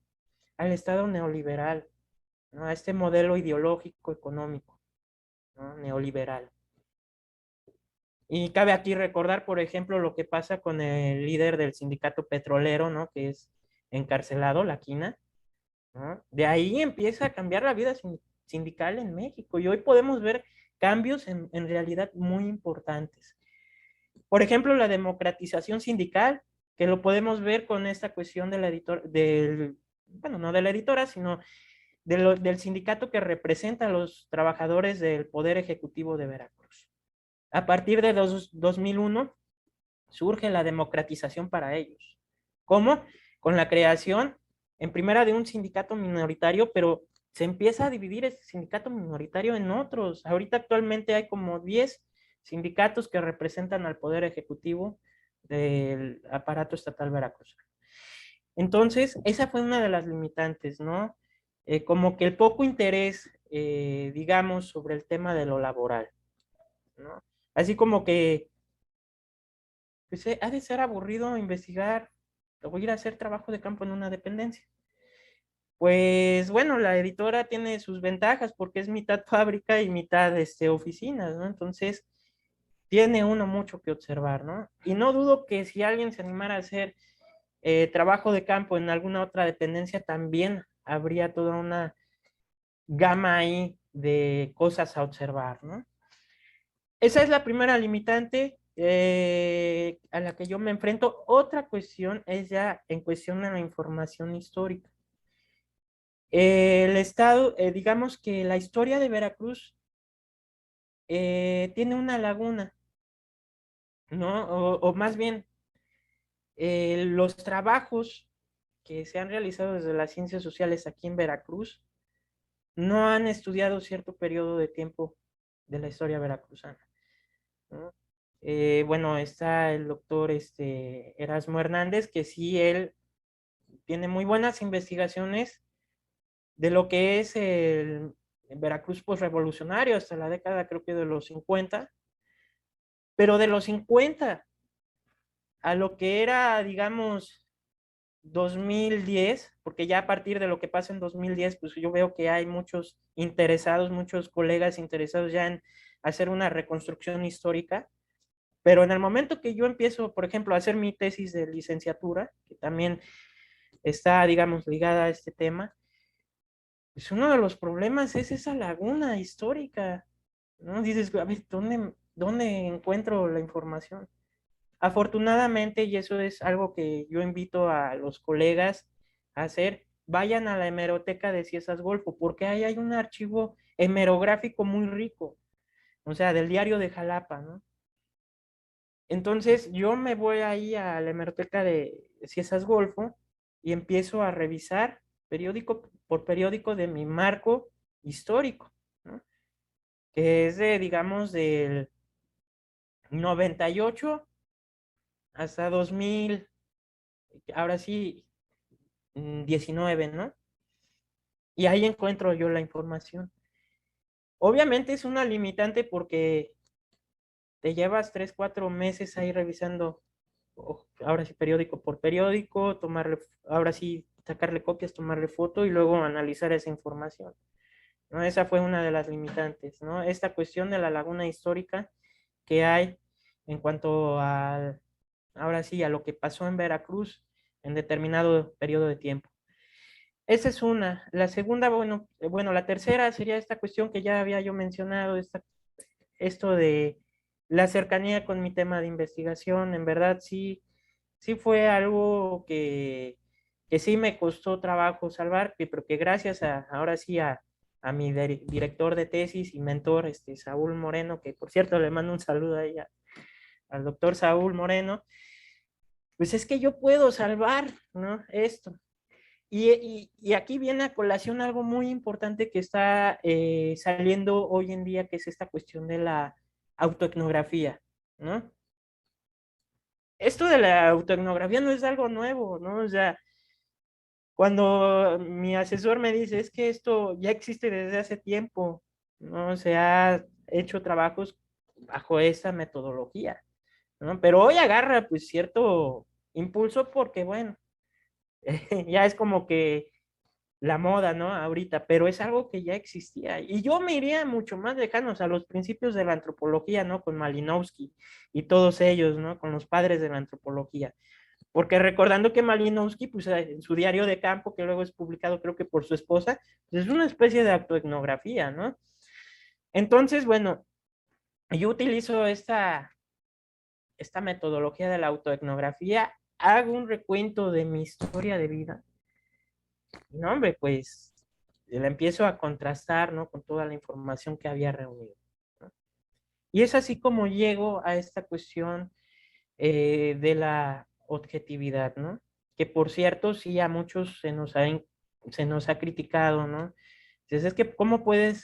al Estado neoliberal, ¿no? A este modelo ideológico económico, ¿no? Neoliberal. Y cabe aquí recordar, por ejemplo, lo que pasa con el líder del sindicato petrolero, ¿no? Que es encarcelado, La Quina, ¿no? De ahí empieza a cambiar la vida sindical en México y hoy podemos ver cambios en realidad muy importantes. Por ejemplo, la democratización sindical, que lo podemos ver con esta cuestión de la editora, bueno, no de la editora, sino del sindicato que representa a los trabajadores del Poder Ejecutivo de Veracruz. A partir de 2001 surge la democratización para ellos. ¿Cómo? Con la creación, en primera, de un sindicato minoritario, pero se empieza a dividir ese sindicato minoritario en otros. Ahorita actualmente hay como 10 sindicatos que representan al Poder Ejecutivo del aparato estatal veracruzano. Entonces, esa fue una de las limitantes, ¿no? Como que el poco interés, digamos, sobre el tema de lo laboral, ¿no? Así como que pues ha de ser aburrido investigar o ir a hacer trabajo de campo en una dependencia. Pues bueno, la editora tiene sus ventajas porque es mitad fábrica y mitad oficinas, ¿no? Entonces, tiene uno mucho que observar, ¿no? Y no dudo que si alguien se animara a hacer trabajo de campo en alguna otra dependencia, también habría toda una gama ahí de cosas a observar, ¿no? Esa es la primera limitante a la que yo me enfrento. Otra cuestión es ya en cuestión de la información histórica. El Estado, digamos que la historia de Veracruz tiene una laguna, ¿no? O más bien, los trabajos que se han realizado desde las ciencias sociales aquí en Veracruz no han estudiado cierto periodo de tiempo de la historia veracruzana, ¿no? Bueno, está el doctor Erasmo Hernández, que sí, él tiene muy buenas investigaciones de lo que es el Veracruz postrevolucionario hasta la década, creo que de los 50, pero de los 50 a lo que era, digamos, 2010, porque ya a partir de lo que pasa en 2010, pues yo veo que hay muchos interesados, muchos colegas interesados ya en hacer una reconstrucción histórica. Pero en el momento que yo empiezo, por ejemplo, a hacer mi tesis de licenciatura, que también está, digamos, ligada a este tema, pues uno de los problemas es esa laguna histórica, ¿no? Dices, a ver, ¿dónde encuentro la información? Afortunadamente, y eso es algo que yo invito a los colegas a hacer, vayan a la hemeroteca de Ciesas Golfo, porque ahí hay un archivo hemerográfico muy rico, o sea, del diario de Jalapa, ¿no? Entonces yo me voy ahí a la hemeroteca de Ciesas Golfo y empiezo a revisar periódico por periódico de mi marco histórico, ¿no? Que es de, digamos, del 98 hasta 2000, ahora sí, 19, ¿no? Y ahí encuentro yo la información. Obviamente es una limitante porque te llevas 3, 4 meses ahí revisando, ahora sí, periódico por periódico, ahora sí, sacarle copias, tomarle foto y luego analizar esa información, ¿no? Esa fue una de las limitantes, ¿no? Esta cuestión de la laguna histórica que hay en cuanto a, ahora sí, a lo que pasó en Veracruz en determinado periodo de tiempo. Esa es una. La segunda, bueno, la tercera sería esta cuestión que ya había yo mencionado, esto de la cercanía con mi tema de investigación. En verdad, sí, sí fue algo que sí me costó trabajo salvar, pero que gracias ahora sí a mi director de tesis y mentor, Saúl Moreno, que por cierto le mando un saludo a ella, al doctor Saúl Moreno, pues es que yo puedo salvar, ¿no? Esto. Y aquí viene a colación algo muy importante que está saliendo hoy en día, que es esta cuestión de la autoetnografía, ¿no? Esto de la autoetnografía no es algo nuevo, ¿no? O sea, cuando mi asesor me dice, es que esto ya existe desde hace tiempo, ¿no? Se ha hecho trabajos bajo esa metodología, ¿no? Pero hoy agarra pues cierto impulso porque, bueno, ya es como que la moda, ¿no? Ahorita, pero es algo que ya existía. Y yo me iría mucho más lejanos a los principios de la antropología, ¿no? Con Malinowski y todos ellos, ¿no? Con los padres de la antropología. Porque recordando que Malinowski, pues en su diario de campo, que luego es publicado creo que por su esposa, pues es una especie de autoetnografía, ¿no? Entonces, bueno, yo utilizo esta metodología de la autoetnografía, hago un recuento de mi historia de vida. No, hombre, pues la empiezo a contrastar, ¿no? Con toda la información que había reunido, ¿no? Y es así como llego a esta cuestión de la objetividad, ¿no? Que por cierto, sí, a muchos se nos ha criticado, ¿no? Entonces, es que, ¿cómo puedes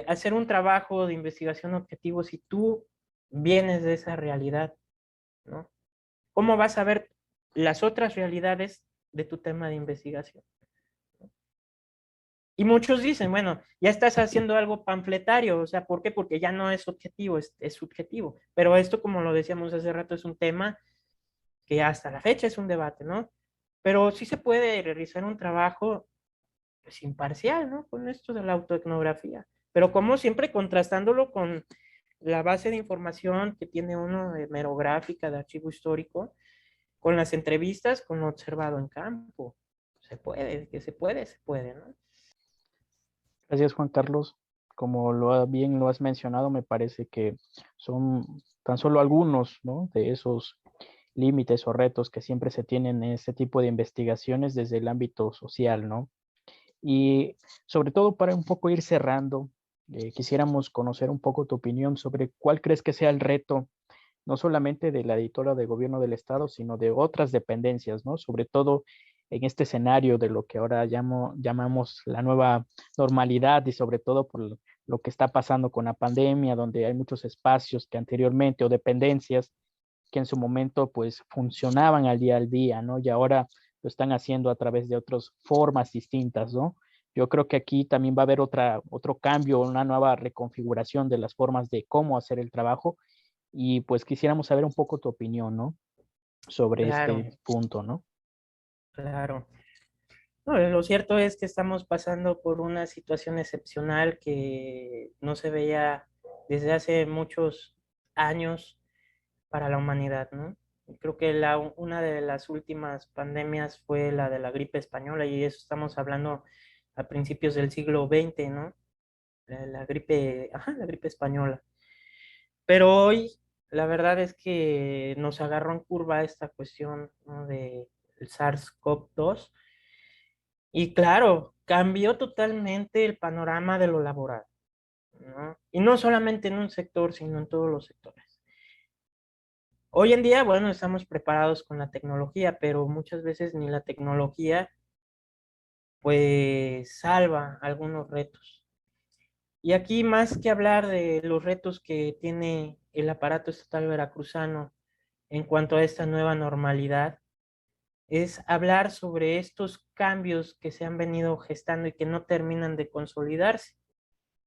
hacer un trabajo de investigación objetivo si tú vienes de esa realidad, ¿no? ¿Cómo vas a ver las otras realidades de tu tema de investigación? Y muchos dicen, bueno, ya estás haciendo algo panfletario, o sea, ¿por qué? Porque ya no es objetivo, es subjetivo. Pero esto, como lo decíamos hace rato, es un tema que hasta la fecha es un debate, ¿no? Pero sí se puede realizar un trabajo pues, imparcial, ¿no? Con esto de la autoetnografía. Pero como siempre contrastándolo con la base de información que tiene uno de merográfica, de archivo histórico, con las entrevistas, con lo observado en campo. Se puede, que se puede, ¿no? Gracias, Juan Carlos. Como bien lo has mencionado, me parece que son tan solo algunos, ¿no? De esos límites o retos que siempre se tienen en este tipo de investigaciones desde el ámbito social, ¿no? Y sobre todo para un poco ir cerrando, quisiéramos conocer un poco tu opinión sobre cuál crees que sea el reto, no solamente de la editora de gobierno del estado, sino de otras dependencias, ¿no? Sobre todo en este escenario de lo que ahora llamamos la nueva normalidad y sobre todo por lo que está pasando con la pandemia, donde hay muchos espacios que anteriormente o dependencias que en su momento pues funcionaban al día, ¿no? Y ahora lo están haciendo a través de otras formas distintas, ¿no? Yo creo que aquí también va a haber otro cambio, una nueva reconfiguración de las formas de cómo hacer el trabajo y pues quisiéramos saber un poco tu opinión, ¿no? Sobre Claro, este punto, ¿no? claro. No, lo cierto es que estamos pasando por una situación excepcional que no se veía desde hace muchos años para la humanidad, ¿no? Creo que una de las últimas pandemias fue la de la gripe española y eso estamos hablando a principios del siglo XX, ¿no? La gripe, ajá, la gripe española. Pero hoy la verdad es que nos agarró en curva esta cuestión, ¿no? De el SARS-CoV-2 y claro, cambió totalmente el panorama de lo laboral, ¿no? Y no solamente en un sector, sino en todos los sectores. Hoy en día, bueno, estamos preparados con la tecnología, pero muchas veces ni la tecnología pues salva algunos retos. Y aquí más que hablar de los retos que tiene el aparato estatal veracruzano en cuanto a esta nueva normalidad, es hablar sobre estos cambios que se han venido gestando y que no terminan de consolidarse,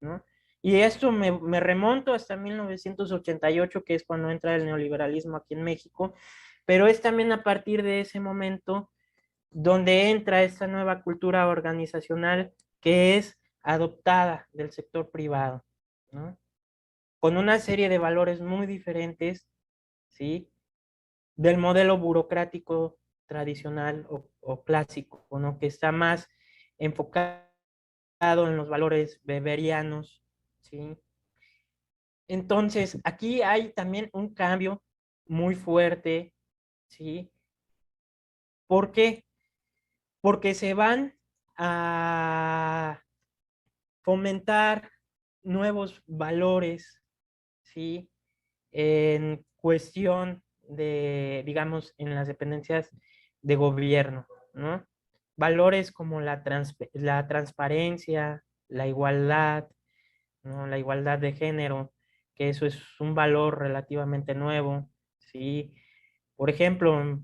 ¿no? Y esto me remonto hasta 1988, que es cuando entra el neoliberalismo aquí en México, pero es también a partir de ese momento donde entra esta nueva cultura organizacional que es adoptada del sector privado, ¿no? Con una serie de valores muy diferentes, ¿sí? Del modelo burocrático tradicional o clásico, ¿no? Que está más enfocado en los valores beberianos, ¿sí? Entonces, aquí hay también un cambio muy fuerte, ¿sí? ¿Por qué? Porque se van a fomentar nuevos valores, ¿sí? En cuestión de, digamos, en las dependencias de gobierno, ¿no? Valores como la transparencia, la igualdad, ¿no? La igualdad de género, que eso es un valor relativamente nuevo, ¿sí? Por ejemplo,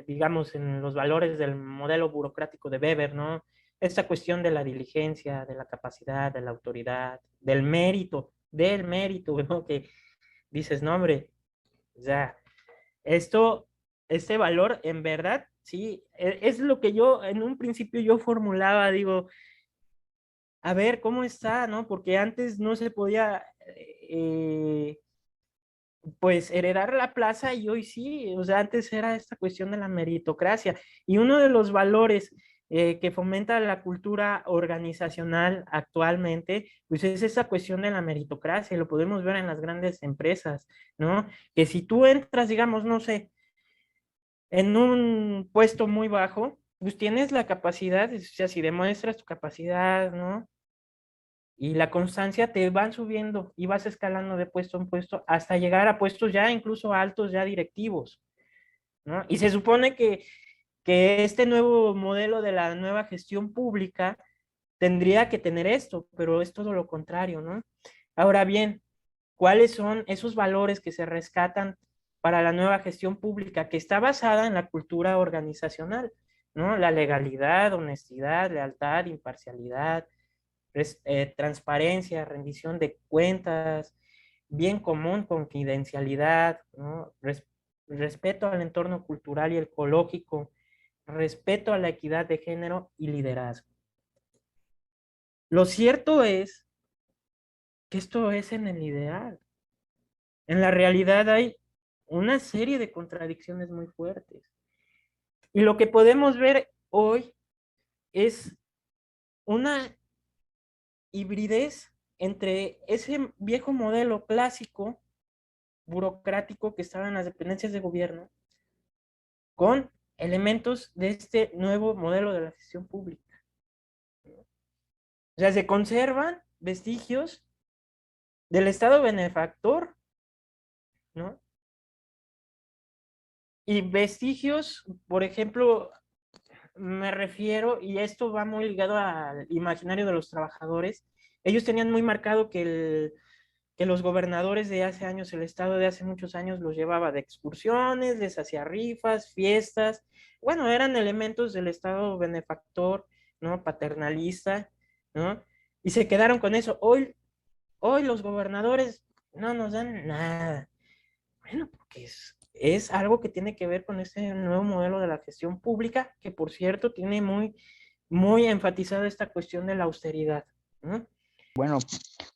digamos, en los valores del modelo burocrático de Weber, ¿no? Esta cuestión de la diligencia, de la capacidad, de la autoridad, del mérito, ¿no? Que dices, no, hombre, o sea, esto, este valor, en verdad, sí, es lo que yo en un principio yo formulaba, digo, a ver cómo está, ¿no? Porque antes no se podía, pues, heredar la plaza y hoy sí, o sea, antes era esta cuestión de la meritocracia. Y uno de los valores que fomenta la cultura organizacional actualmente, pues es esa cuestión de la meritocracia, y lo podemos ver en las grandes empresas, ¿no? Que si tú entras, digamos, no sé, en un puesto muy bajo, pues tienes la capacidad, o sea, si demuestras tu capacidad, ¿no? Y la constancia te van subiendo y vas escalando de puesto en puesto hasta llegar a puestos ya incluso altos, ya directivos, ¿no? Y se supone que este nuevo modelo de la nueva gestión pública tendría que tener esto, pero es todo lo contrario, ¿no? Ahora bien, ¿cuáles son esos valores que se rescatan para la nueva gestión pública que está basada en la cultura organizacional, ¿no? La legalidad, honestidad, lealtad, imparcialidad, transparencia, rendición de cuentas, bien común, confidencialidad, ¿no? Respeto al entorno cultural y ecológico, respeto a la equidad de género y liderazgo. Lo cierto es que esto es en el ideal. En la realidad hay una serie de contradicciones muy fuertes. Y lo que podemos ver hoy es una hibridez entre ese viejo modelo clásico burocrático que estaba en las dependencias de gobierno con elementos de este nuevo modelo de la gestión pública. O sea, se conservan vestigios del Estado benefactor, ¿no? Y vestigios, por ejemplo, me refiero, y esto va muy ligado al imaginario de los trabajadores, ellos tenían muy marcado que los gobernadores de hace años, el Estado de hace muchos años los llevaba de excursiones, les hacía rifas, fiestas, bueno, eran elementos del Estado benefactor, ¿no? Paternalista, ¿no? Y se quedaron con eso. Hoy los gobernadores no nos dan nada. Bueno, porque es algo que tiene que ver con este nuevo modelo de la gestión pública, que por cierto tiene muy enfatizada esta cuestión de la austeridad, ¿no? Bueno,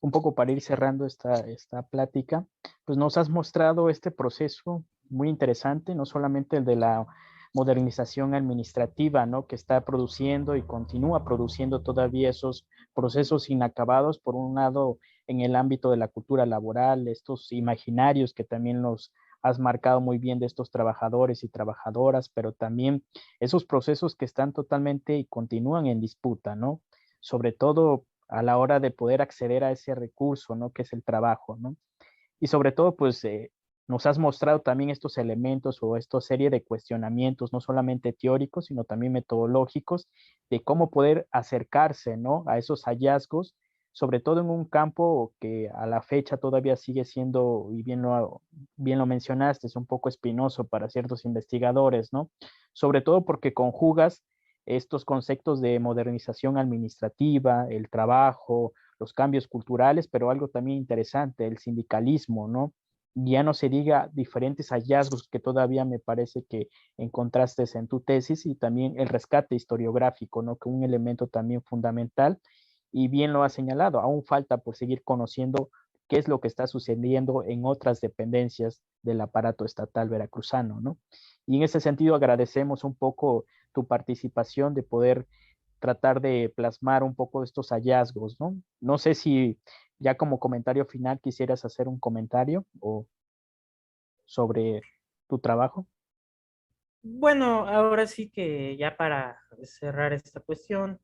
un poco para ir cerrando esta plática, pues nos has mostrado este proceso muy interesante, no solamente el de la modernización administrativa, ¿no? Que está produciendo y continúa produciendo todavía esos procesos inacabados, por un lado, en el ámbito de la cultura laboral, estos imaginarios que también los has marcado muy bien de estos trabajadores y trabajadoras, pero también esos procesos que están totalmente y continúan en disputa, ¿no? Sobre todo a la hora de poder acceder a ese recurso, ¿no? Que es el trabajo, ¿no? Y sobre todo, pues, nos has mostrado también estos elementos o esta serie de cuestionamientos, no solamente teóricos, sino también metodológicos, de cómo poder acercarse, ¿no? A esos hallazgos, sobre todo en un campo que a la fecha todavía sigue siendo, y bien lo mencionaste, es un poco espinoso para ciertos investigadores, ¿no? Sobre todo porque conjugas estos conceptos de modernización administrativa, el trabajo, los cambios culturales, pero algo también interesante, el sindicalismo, ¿no? Ya no se diga diferentes hallazgos que todavía me parece que encontraste en tu tesis y también el rescate historiográfico, ¿no? Que un elemento también fundamental y bien lo ha señalado, aún falta por seguir conociendo qué es lo que está sucediendo en otras dependencias del aparato estatal veracruzano, ¿no? Y en ese sentido agradecemos un poco tu participación de poder tratar de plasmar un poco de estos hallazgos, ¿no? No sé si ya como comentario final quisieras hacer un comentario o sobre tu trabajo. Bueno, ahora sí que ya para cerrar esta cuestión,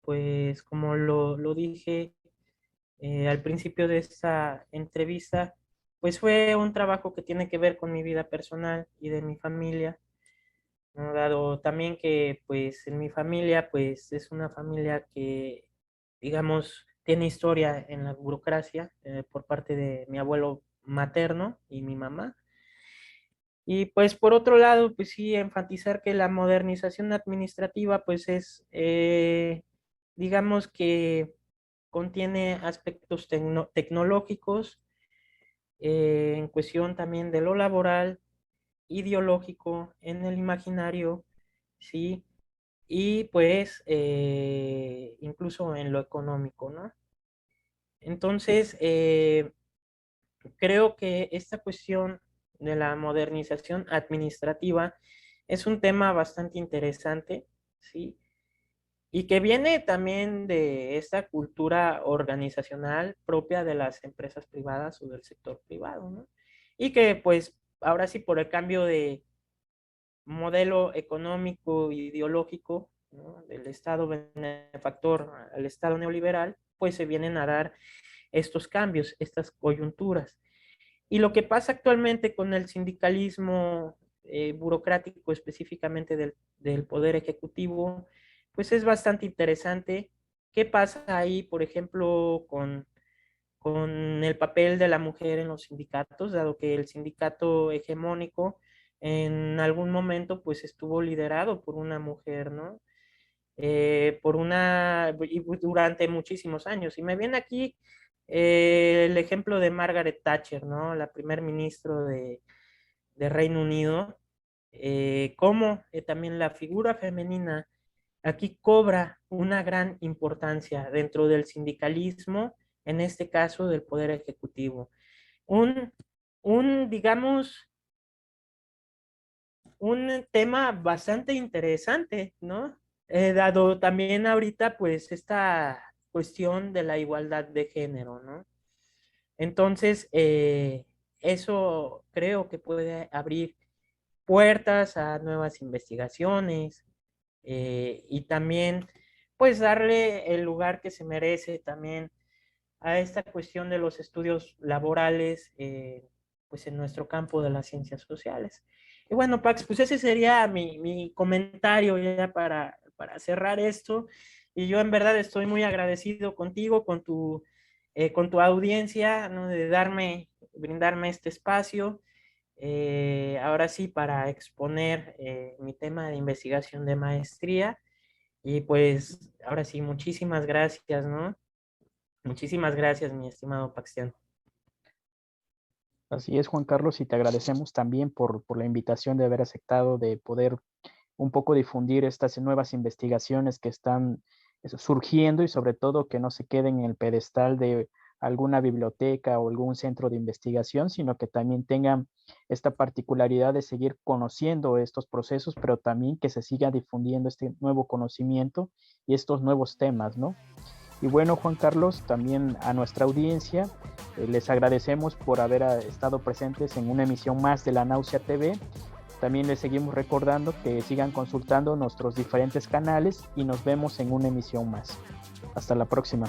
pues como lo dije al principio de esta entrevista, pues fue un trabajo que tiene que ver con mi vida personal y de mi familia, ¿no? Dado también que pues en mi familia pues es una familia que digamos tiene historia en la burocracia por parte de mi abuelo materno y mi mamá. Y pues por otro lado, pues sí, enfatizar que la modernización administrativa pues es, digamos que contiene aspectos tecnológicos, en cuestión también de lo laboral, ideológico, en el imaginario, ¿sí? Y pues incluso en lo económico, ¿no? Entonces, creo que esta cuestión de la modernización administrativa es un tema bastante interesante, ¿sí? Y que viene también de esta cultura organizacional propia de las empresas privadas o del sector privado, ¿no? Y que pues ahora sí por el cambio de modelo económico e ideológico, ¿no? Del Estado benefactor al Estado neoliberal, pues se vienen a dar estos cambios, estas coyunturas. Y lo que pasa actualmente con el sindicalismo burocrático, específicamente del Poder Ejecutivo, pues es bastante interesante. ¿Qué pasa ahí, por ejemplo, con el papel de la mujer en los sindicatos, dado que el sindicato hegemónico en algún momento pues estuvo liderado por una mujer, ¿no? Y durante muchísimos años. Y me viene aquí el ejemplo de Margaret Thatcher, ¿no? La primer ministro de Reino Unido, cómo también la figura femenina aquí cobra una gran importancia dentro del sindicalismo, en este caso del Poder Ejecutivo. Un, digamos, un tema bastante interesante, ¿no? Dado también ahorita, pues, esta cuestión de la igualdad de género, ¿no? Entonces, eso creo que puede abrir puertas a nuevas investigaciones y también, pues, darle el lugar que se merece también a esta cuestión de los estudios laborales, pues en nuestro campo de las ciencias sociales. Y bueno, Pax, pues ese sería mi comentario ya para cerrar esto. Y yo en verdad estoy muy agradecido contigo, con tu audiencia, ¿no? De brindarme este espacio. Ahora sí, para exponer mi tema de investigación de maestría. Y pues ahora sí, muchísimas gracias, ¿no? Muchísimas gracias, mi estimado Paxián. Así es, Juan Carlos, y te agradecemos también por la invitación de haber aceptado de poder un poco difundir estas nuevas investigaciones que están surgiendo y sobre todo que no se queden en el pedestal de alguna biblioteca o algún centro de investigación, sino que también tengan esta particularidad de seguir conociendo estos procesos, pero también que se siga difundiendo este nuevo conocimiento y estos nuevos temas, ¿no? Y bueno, Juan Carlos, también a nuestra audiencia, les agradecemos por haber estado presentes en una emisión más de La Náusea TV. También les seguimos recordando que sigan consultando nuestros diferentes canales y nos vemos en una emisión más. Hasta la próxima.